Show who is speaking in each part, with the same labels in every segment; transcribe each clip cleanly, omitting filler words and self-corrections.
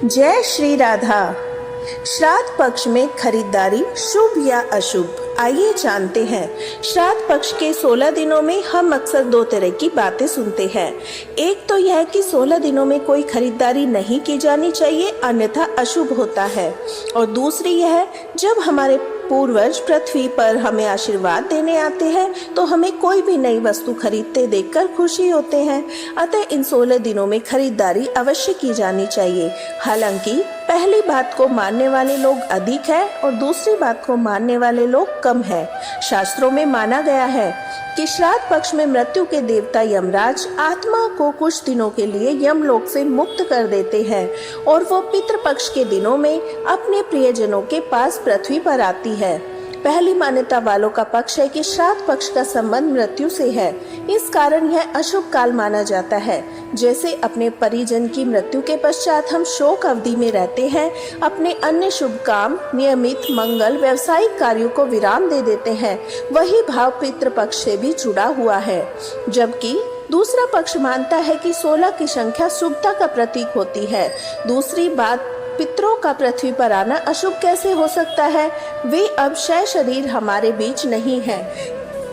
Speaker 1: जय श्री राधा। श्राद्ध पक्ष में खरीदारी शुभ या अशुभ, आइए जानते हैं। श्राद्ध पक्ष के 16 दिनों में हम अक्सर दो तरह की बातें सुनते हैं। एक तो यह कि 16 दिनों में कोई खरीदारी नहीं की जानी चाहिए, अन्यथा अशुभ होता है। और दूसरी यह, जब हमारे पूर्वज पृथ्वी पर हमें आशीर्वाद देने आते हैं तो हमें कोई भी नई वस्तु खरीदते देखकर खुशी होते हैं। अतः इन 16 दिनों में खरीदारी अवश्य की जानी चाहिए। हालांकि पहली बात को मानने वाले लोग अधिक है और दूसरी बात को मानने वाले लोग कम है। शास्त्रों में माना गया है कि श्राद्ध पक्ष में मृत्यु के देवता यमराज आत्मा को कुछ दिनों के लिए यमलोक से मुक्त कर देते हैं और वो पितृपक्ष के दिनों में अपने प्रियजनों के पास पृथ्वी पर आती है। पहली मान्यता वालों का पक्ष है कि श्राद्ध पक्ष का संबंध मृत्यु से है, इस कारण यह अशुभ काल माना जाता है। जैसे अपने परिजन की मृत्यु के पश्चात हम शोक अवधि में रहते हैं, अपने अन्य शुभ काम, नियमित मंगल, व्यवसायिक कार्यों को विराम दे देते हैं, वही भाव पितृपक्ष से भी जुड़ा हुआ है। जबकि दूसरा पक्ष मानता है कि 16 की संख्या शुभता का प्रतीक होती है। दूसरी बात, पितरों का पृथ्वी पर आना अशुभ कैसे हो सकता है? वे अब क्षय शरीर हमारे बीच नहीं है,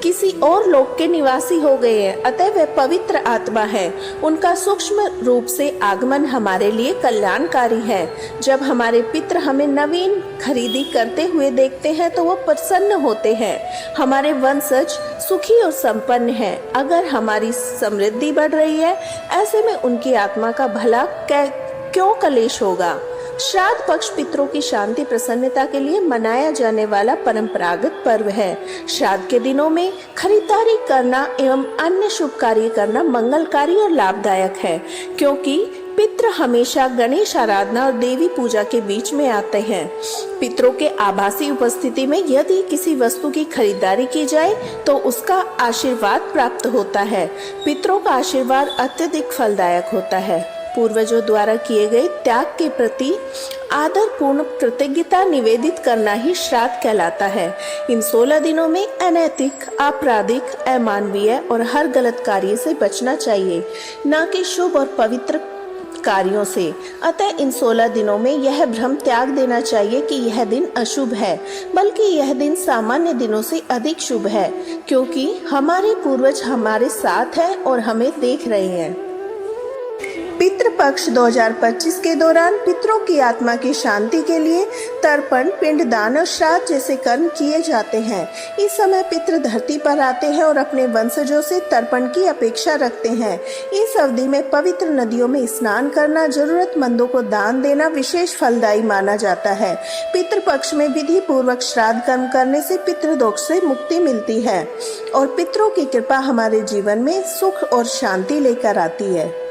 Speaker 1: किसी और लोक के निवासी हो गए हैं, अतः वे पवित्र आत्मा है। उनका सूक्ष्म रूप से आगमन हमारे लिए कल्याणकारी है। जब हमारे पितर हमें नवीन खरीदी करते हुए देखते हैं तो वो प्रसन्न होते हैं। हमारे वंशज सुखी और संपन्न हैं। अगर हमारी समृद्धि बढ़ रही है, ऐसे में उनकी आत्मा का भला क्यों कलेश होगा? श्राद्ध पक्ष पितरों की शांति प्रसन्नता के लिए मनाया जाने वाला परंपरागत पर्व है। श्राद्ध के दिनों में खरीदारी करना एवं अन्य शुभ कार्य करना मंगलकारी और लाभदायक है, क्योंकि पितृ हमेशा गणेश आराधना और देवी पूजा के बीच में आते हैं। पितरों के आभासी उपस्थिति में यदि किसी वस्तु की खरीदारी की जाए तो उसका आशीर्वाद प्राप्त होता है। पितरों का आशीर्वाद अत्यधिक फलदायक होता है। पूर्वजों द्वारा किए गए त्याग के प्रति आदर पूर्ण कृतज्ञता निवेदित करना ही श्राद्ध कहलाता है। इन 16 दिनों में अनैतिक, आपराधिक, अमानवीय और हर गलत कार्य से बचना चाहिए, न कि शुभ और पवित्र कार्यों से। अतः इन 16 दिनों में यह भ्रम त्याग देना चाहिए कि यह दिन अशुभ है, बल्कि यह दिन सामान्य दिनों से अधिक शुभ है, क्योंकि हमारे पूर्वज हमारे साथ हैं और हमें देख रहे हैं। पितृपक्ष 2025 के दौरान पितरों की आत्मा की शांति के लिए तर्पण, पिंडदान और श्राद्ध जैसे कर्म किए जाते हैं। इस समय पितृ धरती पर आते हैं और अपने वंशजों से तर्पण की अपेक्षा रखते हैं। इस अवधि में पवित्र नदियों में स्नान करना, जरूरतमंदों को दान देना विशेष फलदायी माना जाता है। पितृपक्ष में विधि पूर्वक श्राद्ध कर्म करने से पितृदोष से मुक्ति मिलती है और पितरों की कृपा हमारे जीवन में सुख और शांति लेकर आती है।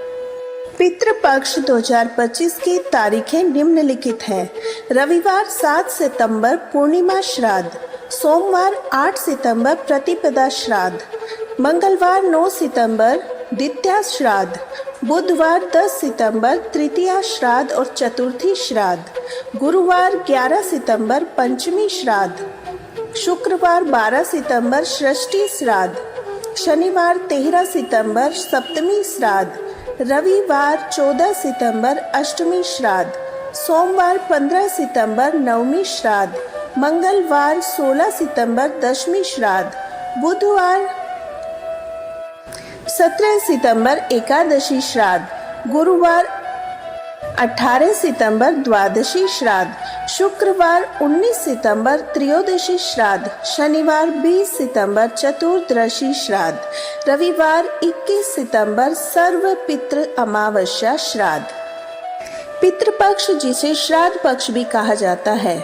Speaker 1: पितृपक्ष 2025 की तारीखें निम्नलिखित हैं। रविवार 7 सितंबर पूर्णिमा श्राद्ध, सोमवार 8 सितंबर प्रतिपदा श्राद्ध, मंगलवार 9 सितंबर द्वितीया श्राद्ध, बुधवार 10 सितंबर तृतीया श्राद्ध और चतुर्थी श्राद्ध, गुरुवार 11 सितंबर पंचमी श्राद्ध, शुक्रवार 12 सितंबर षष्ठी श्राद्ध, शनिवार 13 सितंबर सप्तमी श्राद्ध, रविवार 14 सितंबर अष्टमी श्राद्ध, सोमवार 15 सितंबर नवमी श्राद्ध, मंगलवार 16 सितंबर दशमी श्राद्ध, बुधवार 17 सितंबर एकादशी श्राद्ध, गुरुवार 18 सितंबर द्वादशी श्राद्ध, शुक्रवार 19 सितंबर त्रयोदशी श्राद्ध, शनिवार 20 सितंबर चतुर्दशी श्राद्ध, रविवार 21 सितंबर सर्व पितृ अमावस्या श्राद्ध। पितृपक्ष, जिसे श्राद्ध पक्ष भी कहा जाता है,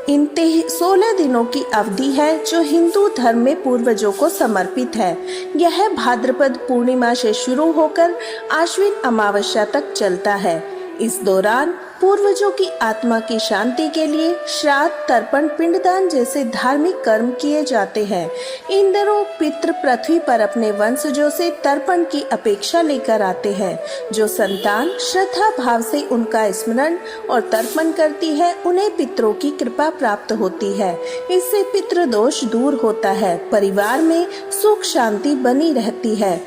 Speaker 1: इन 16 दिनों की अवधि है जो हिंदू धर्म में पूर्वजों को समर्पित है। यह भाद्रपद पूर्णिमा से शुरू होकर आश्विन अमावस्या तक चलता है। इस दौरान पूर्वजों की आत्मा की शांति के लिए श्राद्ध, तर्पण, पिंडदान जैसे धार्मिक कर्म किए जाते हैं। इन दिनों पितृ पृथ्वी पर अपने वंशजों से तर्पण की अपेक्षा लेकर आते हैं। जो संतान श्रद्धा भाव से उनका स्मरण और तर्पण करती है, उन्हें पितरों की कृपा प्राप्त होती है। इससे पितृदोष दूर होता है, परिवार में सुख शांति बनी रहती है।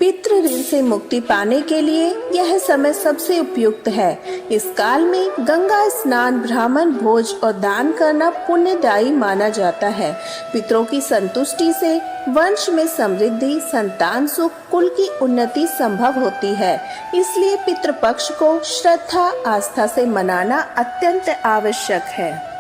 Speaker 1: पितृ ऋण से मुक्ति पाने के लिए यह समय सबसे उपयुक्त है। इस काल में गंगा स्नान, ब्राह्मण भोज और दान करना पुण्यदायी माना जाता है। पितरों की संतुष्टि से वंश में समृद्धि, संतान सुख, कुल की उन्नति संभव होती है। इसलिए पितृपक्ष को श्रद्धा आस्था से मनाना अत्यंत आवश्यक है।